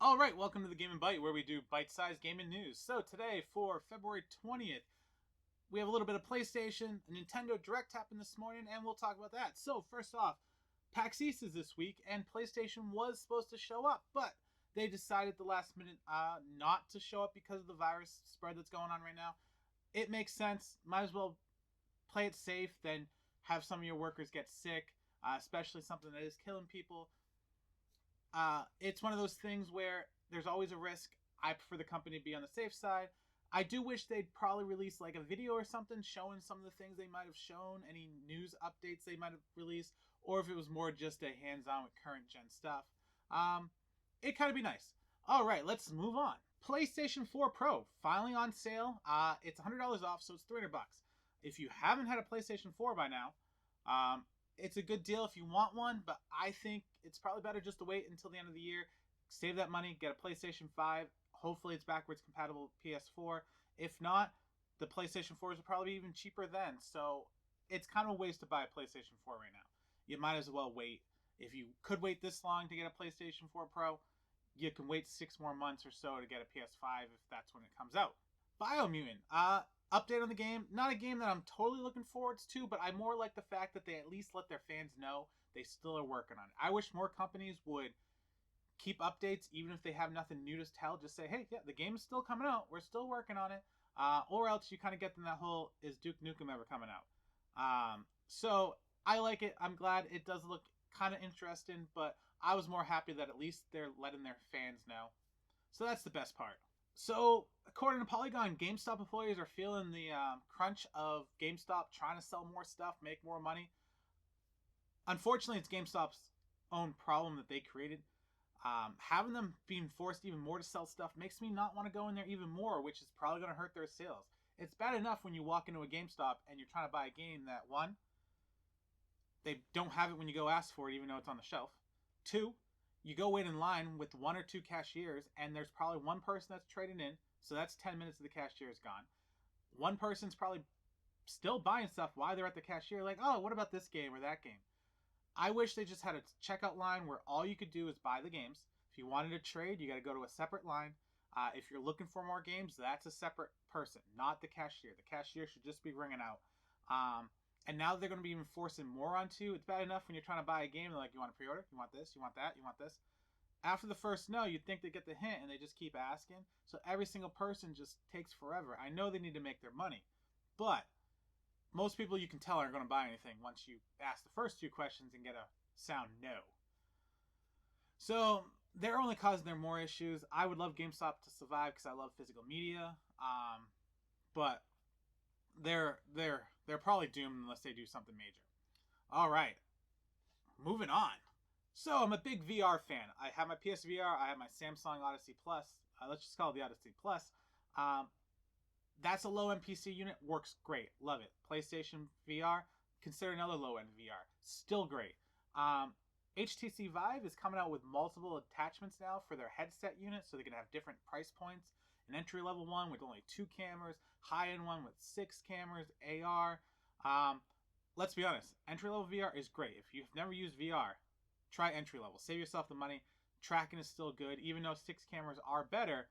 All right, welcome to the Gaming Byte, where we do bite-sized gaming news. So today, for February 20th, we have a little bit of PlayStation. A Nintendo Direct happened this morning, and we'll talk about that. So first off, PAX East is this week, and PlayStation was supposed to show up, but they decided at the last minute not to show up because of the virus spread that's going on right now. It makes sense. Might as well play it safe than have some of your workers get sick, especially something that is killing people. It's one of those things where there's always a risk. I prefer the company to be on the safe side. I do wish they'd probably release like a video or something showing some of the things they might have shown, any news updates they might have released, or if it was more just a hands-on with current gen stuff. It'd kind of be nice. All right, let's move on. PlayStation 4 Pro finally on sale. It's $100 off, so it's $300. If you haven't had a PlayStation 4 by now, it's a good deal if you want one, but I think it's probably better just to wait until the end of the year, save that money, get a PlayStation 5. Hopefully it's backwards compatible with PS4. If not, the PlayStation 4s will probably be even cheaper then. So it's kind of a waste to buy a PlayStation 4 right now. You might as well wait. If you could wait this long to get a PlayStation 4 Pro, you can wait 6 more months or so to get a PS5 if that's when it comes out. Biomutant. Update on the game. Not a game that I'm totally looking forward to, but I more like the fact that they at least let their fans know they still are working on it. I wish more companies would keep updates, even if they have nothing new to tell. Just say, hey, yeah, the game is still coming out. We're still working on it. Or else you kind of get them that whole, is Duke Nukem ever coming out? So I like it. I'm glad it does look kind of interesting, but I was more happy that at least they're letting their fans know. So that's the best part. So, according to Polygon, GameStop employees are feeling the crunch of GameStop trying to sell more stuff, make more money. Unfortunately, it's GameStop's own problem that they created. Having them being forced even more to sell stuff makes me not want to go in there even more, which is probably going to hurt their sales. It's bad enough when you walk into a GameStop and you're trying to buy a game that, one, they don't have it when you go ask for it, even though it's on the shelf. Two, you go wait in line with 1 or 2 cashiers, and there's probably one person that's trading in, so that's 10 minutes of the cashier is gone. One person's probably still buying stuff while they're at the cashier, like, oh, what about this game or that game? I wish they just had a checkout line where all you could do is buy the games. If you wanted to trade, you got to go to a separate line. If you're looking for more games, that's a separate person, not the cashier. The cashier should just be ringing out. And now they're going to be even forcing more onto you. It's bad enough when you're trying to buy a game. They're like, you want to pre-order? You want this? You want that? You want this? After the first no, you'd think they get the hint, and they just keep asking. So every single person just takes forever. I know they need to make their money, but most people you can tell aren't going to buy anything once you ask the first 2 questions and get a sound no. So they're only causing there more issues. I would love GameStop to survive because I love physical media, but they're probably doomed unless they do something major. All right, moving on. So I'm a big VR fan. I have my PSVR. I have my Samsung Odyssey Plus. Let's just call it the Odyssey Plus. That's a low-end PC unit. Works great. Love it. PlayStation VR. Consider another low-end VR. Still great. HTC Vive is coming out with multiple attachments now for their headset unit, so they can have different price points. An entry-level one with only 2 cameras, high-end one with 6 cameras, AR. Let's be honest, entry-level VR is great. If you've never used VR, try entry-level. Save yourself the money. Tracking is still good, even though 6 cameras are better.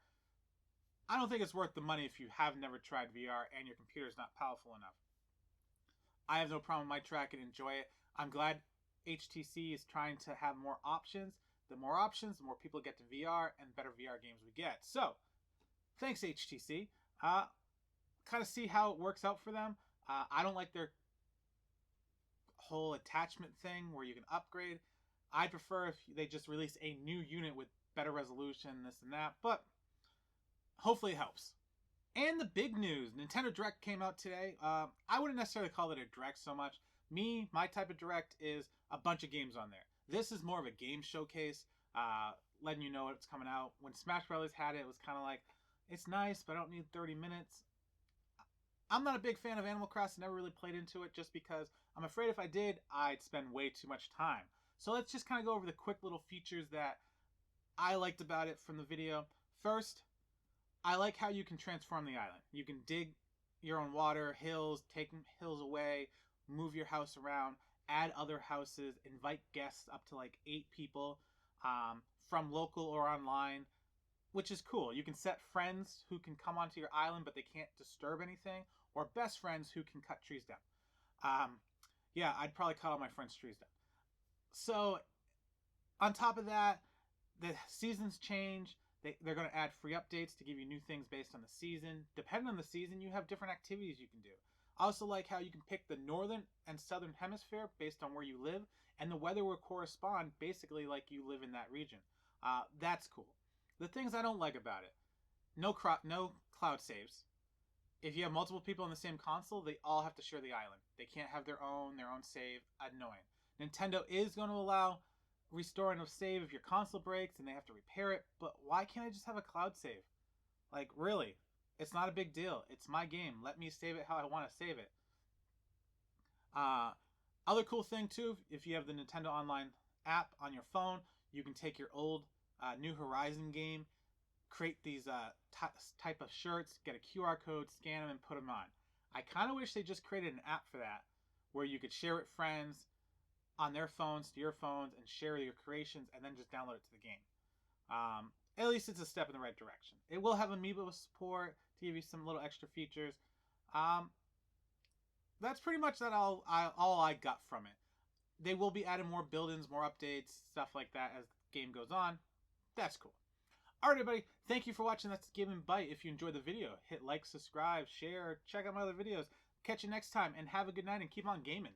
I don't think it's worth the money if you have never tried VR and your computer is not powerful enough. I have no problem with my track and enjoy it. I'm glad HTC is trying to have more options. The more options, the more people get to VR and better VR games we get. So, thanks HTC. Kind of see how it works out for them. I don't like their whole attachment thing where you can upgrade. I'd prefer if they just release a new unit with better resolution, this and that, but hopefully it helps. And the big news, Nintendo Direct came out today. I wouldn't necessarily call it a Direct so much. My type of Direct is a bunch of games on there. This is more of a game showcase, letting you know what's coming out. When Smash Brothers had it, it was kind of like, it's nice, but I don't need 30 minutes. I'm not a big fan of Animal Crossing, never really played into it just because I'm afraid if I did, I'd spend way too much time. So let's just kind of go over the quick little features that I liked about it from the video. First, I like how you can transform the island. You can dig your own water, hills, take hills away, move your house around, add other houses, invite guests up to like 8 people from local or online. which is cool. You can set friends who can come onto your island, but they can't disturb anything, or best friends who can cut trees down. Yeah, I'd probably cut all my friends' trees down. So, on top of that, the seasons change. They're going to add free updates to give you new things based on the season. Depending on the season, you have different activities you can do. I also like how you can pick the northern and southern hemisphere based on where you live, and the weather will correspond basically like you live in that region. That's cool. The things I don't like about it: no cloud saves. If you have multiple people on the same console, they all have to share the island. They can't have their own save. Annoying. Nintendo is going to allow restoring of save if your console breaks and they have to repair it, but why can't I just have a cloud save? Like, really? It's not a big deal. It's my game. Let me save it how I want to save it. Other cool thing too, if you have the Nintendo Online app on your phone, you can take your old New Horizon game, create these type of shirts, get a QR code, scan them, and put them on. I kind of wish they just created an app for that, where you could share it with friends on their phones to your phones and share your creations, and then just download it to the game. At least it's a step in the right direction. It will have amiibo support to give you some little extra features. That's pretty much all I got from it. They will be adding more build-ins, more updates, stuff like that as the game goes on. That's cool. Alright, everybody, thank you for watching. That's Gaming Byte. If you enjoyed the video, hit like, subscribe, share, check out my other videos. Catch you next time, and have a good night, and keep on gaming.